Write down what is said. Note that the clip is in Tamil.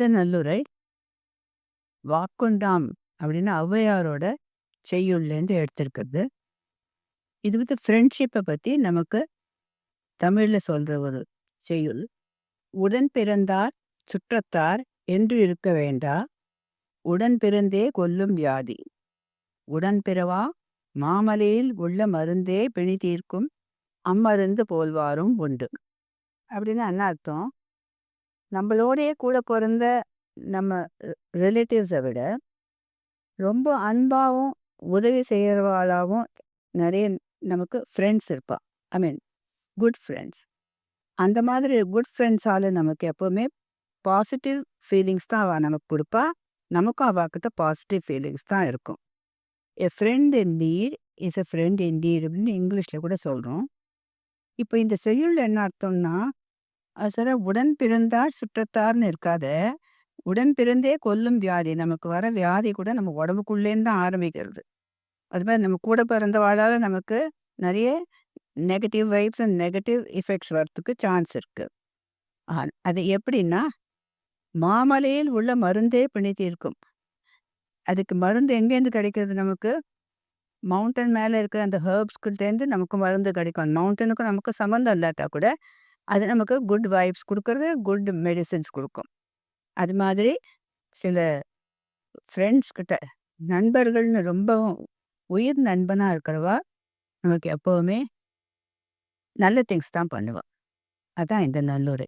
இந்த நல்லுரை வாக்குண்டாம் அப்படின்னு ஔவையாரோட செய்யுள்லேருந்து எடுத்திருக்கிறது. இது வந்து ஃப்ரெண்ட்ஷிப்பை பற்றி நமக்கு தமிழில் சொல்கிற ஒரு செய்யுள். உடன் பிறந்தார் சுற்றத்தார் என்று இருக்க வேண்டா, உடன் பிறந்தே கொல்லும் வியாதி. உடன் பிறவா மாமலையில் உள்ள மருந்தே பிணி தீர்க்கும் அம்மருந்து போல்வாரும் உண்டு. அப்படின்னு என்ன அர்த்தம்? நம்மளோடையே கூட பிறந்த நம்ம ரிலேட்டிவ்ஸை விட ரொம்ப அன்பாகவும் உதவி செய்கிறவாளாகவும் நிறைய நமக்கு ஃப்ரெண்ட்ஸ் இருப்பா. ஐ மீன் குட் ஃப்ரெண்ட்ஸ். அந்த மாதிரி குட் ஃப்ரெண்ட்ஸால் நமக்கு எப்போவுமே பாசிட்டிவ் ஃபீலிங்ஸ் தான் அவள் நமக்கு கொடுப்பா. நமக்கும் அவகிட்ட பாசிட்டிவ் ஃபீலிங்ஸ் தான் இருக்கும். A friend in need is a friend in deed அப்படின்னு இங்கிலீஷில் கூட சொல்கிறோம். இப்போ இந்த செய்யுள் என்ன அர்த்தம்னா, அது உடன் பிறந்தார் சுற்றத்தார்னு இருக்காத, உடன் பிறந்தே கொல்லும் வியாதி. நமக்கு வர வியாதி கூட நம்ம உடம்புக்குள்ளேருந்து தான் ஆரம்பிக்கிறது. அது மாதிரி நம்ம கூட பிறந்தவாளால் நமக்கு நிறைய negative vibes and negative effects வர்றதுக்கு சான்ஸ் இருக்குது. அது எப்படின்னா, மாமலையில் உள்ள மருந்தே பிணி தீர்க்கும். அதுக்கு மருந்து எங்கேருந்து கிடைக்கிறது? நமக்கு மவுண்டன் மேலே இருக்கிற அந்த ஹெர்ப்ஸ்கிட்டேருந்து நமக்கு மருந்து கிடைக்கும். அந்த மவுண்டனுக்கும் நமக்கு சம்மந்தம் இல்லாட்டா கூட அது நமக்கு குட் வைப்ஸ் கொடுக்கறது, குட் மெடிசின்ஸ் கொடுக்கும். அது மாதிரி சில ஃப்ரெண்ட்ஸ் கிட்ட, நண்பர்கள்னு ரொம்பவும் உயிர் நண்பனாக இருக்கிறவா நமக்கு எப்போவுமே நல்ல திங்ஸ் தான் பண்ணுவாள். அதான் இந்த நல்லுரை.